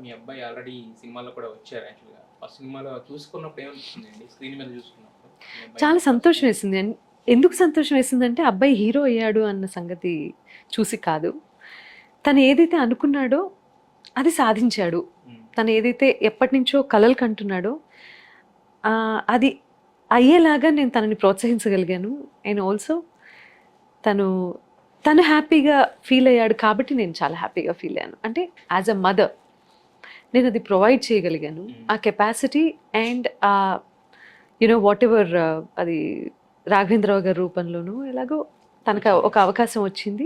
మీ అబ్బాయి ఆల్రెడీ సినిమాలో కూడా వచ్చారు యాక్చువల్‌గా. ఫస్ట్ సినిమాలో చూసుకున్నప్పుడు ఏమనిపించిందండి? స్క్రీన్ మీద చూసుకున్నప్పుడు మీ అబ్బాయిని చాలా ఫస్ట్ సంతోషం టైమ్? వేసింది. ఎందుకు సంతోషం వేసిందంటే అబ్బాయి హీరో అయ్యాడు అన్న సంగతి చూసి కాదు. తను ఏదైతే అనుకున్నాడో అది సాధించాడు. హ్మ్. తను ఏదైతే ఎప్పటినుంచో కలలు కంటున్నాడో అది అయ్యేలాగా నేను తనని ప్రోత్సహించగలిగాను. అండ్ ఆల్సో తను తను హ్యాపీగా ఫీల్ అయ్యాడు కాబట్టి నేను చాలా హ్యాపీగా ఫీల్ అయ్యాను. అంటే యాజ్ ఎ మదర్ నేను అది ప్రొవైడ్ చేయగలిగాను. ఆ కెపాసిటీ అండ్ వాట్ ఎవర్ అది రాఘవేంద్రరావు గారి రూపంలోనూ ఎలాగో తనకు ఒక అవకాశం వచ్చింది.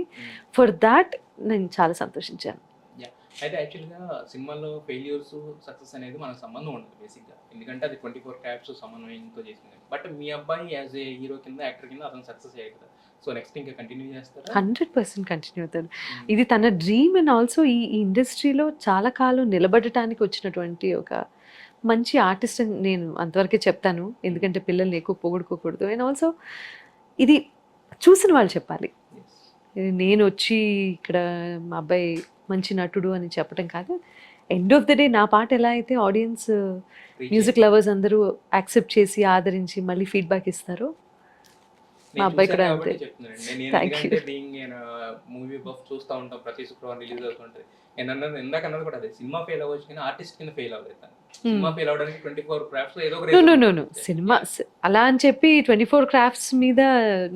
ఫర్ దాట్ నేను చాలా సంతోషించాను. యాహ్! అయితే యాక్చువల్‌గా సినిమాలో ఫెయిల్యూర్స్, సక్సెస్ అనేది మనకు సంబంధం ఉండదు బేసిక్‌గా. ఎందుకంటే అది 24 క్రాఫ్ట్స్ సమన్వయంతో చేసింది. బట్ మీ అబ్బాయి యాస్ ఏ హీరో కింద, యాక్టర్ కింద అతను సక్సెస్ అయ్యాడు కదా! సో నెక్స్ట్ ఇంకా కంటిన్యూ చేస్తారా? 100% కంటిన్యూ అవుతాను. హ్మ్. ఇది తన డ్రీమ్ అండ్ ఆల్సో ఈ ఈ ఇండస్ట్రీలో చాలా కాలం నిలబడటానికి వచ్చినటువంటి ఒక మంచి ఆర్టిస్ట్ అని నేను అంతవరకే చెప్తాను. ఎందుకంటే పిల్లల్ని ఎక్కువ పొగుడుకోకూడదు. అండ్ ఆల్సో ఇది చూసిన వాళ్ళు చెప్పాలి. యెస్. ఇది నేనొచ్చి ఇక్కడ మా అబ్బాయి మంచి నటుడు అని చెప్పటం కాదు. ఎండ్ ఆఫ్ ద డే నా పాట ఎలా అయితే ఆడియన్స్, రీచ్ మ్యూజిక్ అయింది. లవర్స్ అందరూ యాక్సెప్ట్ చేసి, ఆదరించి మళ్ళీ ఫీడ్‌బ్యాక్ ఇస్తారో మా నేను అబ్బాయి చూసాను కూడా అంతే. కాబట్టి చెప్తున్నానండి. నేను థ్యాంక్ యూ. ఎందుకంటే మూవీ బఫ్ చూస్తా ఉంటాం. ప్రతి శుక్రవారం రిలీజ్ అవుతుంటది. ఇందాక అన్నది కూడా అదే. సినిమా ఫెయిల్ అవ్వచ్చు కానీ ఆర్టిస్ట్ కింద ఫెయిల్ అవ్వలేదు తను. సినిమా ఫెయిల్ అవ్వడానికి 24 క్రాఫ్ట్స్‌లో ఏదో ఒక నో. Reason no. నో. ఉంటుంది నో. అంతే. సినిమా యాహ్! అలా అని చెప్పి 24 క్రాఫ్ట్స్ మీద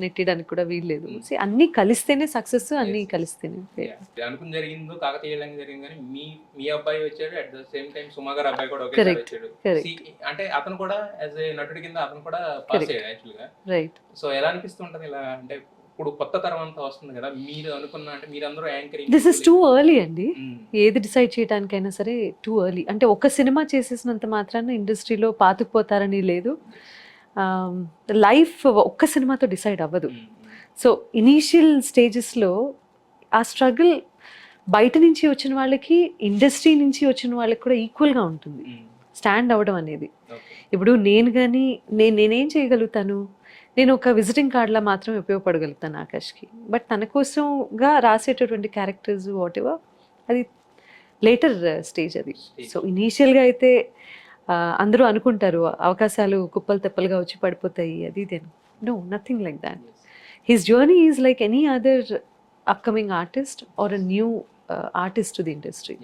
నెట్టేయడానికి కూడా వీల్లేదు. హ్మ్. అన్నీ కలిస్తేనే సక్సెస్, అన్నీ యెస్. యెస్. కలిస్తేనే ఫెయిల్. యాహ్! అనుకుని జరిగిందో కాకతీయంగా జరిగింది గానీ, మీ మీ అబ్బాయి వచ్చాడు. At the same time Suma గారి అబ్బాయి కూడా ఒకేసారి కరెక్ట్. వచ్చాడు. కరెక్ట్. అంటే అతను కూడా యాస్ ఏ నటుడి కింద అతను కూడా పాస్ కరెక్ట్. అయ్యాడు యాక్చువల్‌గా. రైట్. సో ఎలా అనిపిస్తూ ఉంటది ఇలా అంటే ఇప్పుడు కొత్త తరం అంతా వస్తుంది కదా! మీరు అనుకున్న అంటే మీరందరూ anchoring this is too early అండి. హ్మ్. ఏది డిసైడ్ చేయడానికైనా సరే టూ ఎర్లీ. అంటే ఒక్క సినిమా చేసేసినంత మాత్రాన ఇండస్ట్రీలో పాతుకుపోతారని లేదు. యెస్. లైఫ్ ఒక్క సినిమాతో డిసైడ్ అవ్వదు. హ్మ్. హ్మ్. సో ఇనీషియల్ స్టేజెస్‌లో ఆ స్ట్రగుల్ బయట నుంచి వచ్చిన వాళ్ళకి, ఇండస్ట్రీ నుంచి వచ్చిన వాళ్ళకి కూడా ఈక్వల్‌గా ఉంటుంది. హ్మ్. స్టాండ్ అవ్వడం అనేది. ఓకే. ఇప్పుడు నేను గాని నేనేం చేయగలుగుతాను? నేను ఒక విజిటింగ్ కార్డ్‌లా మాత్రమే ఉపయోగపడగలుగుతాను ఆకాష్‌కి. బట్ తన కోసంగా రాసేటటువంటి క్యారెక్టర్స్ వాటెవర్ అది లేటర్ స్టేజ్ అది. స్టేజ్. సో ఇనీషియల్‌గా అయితే అందరూ అనుకుంటారు అవకాశాలు కుప్పలు తెప్పలుగా వచ్చి పడిపోతాయి అది ఇది అని. No, nothing like that. Yes. His journey is like any other upcoming artist or a new artist to the industry.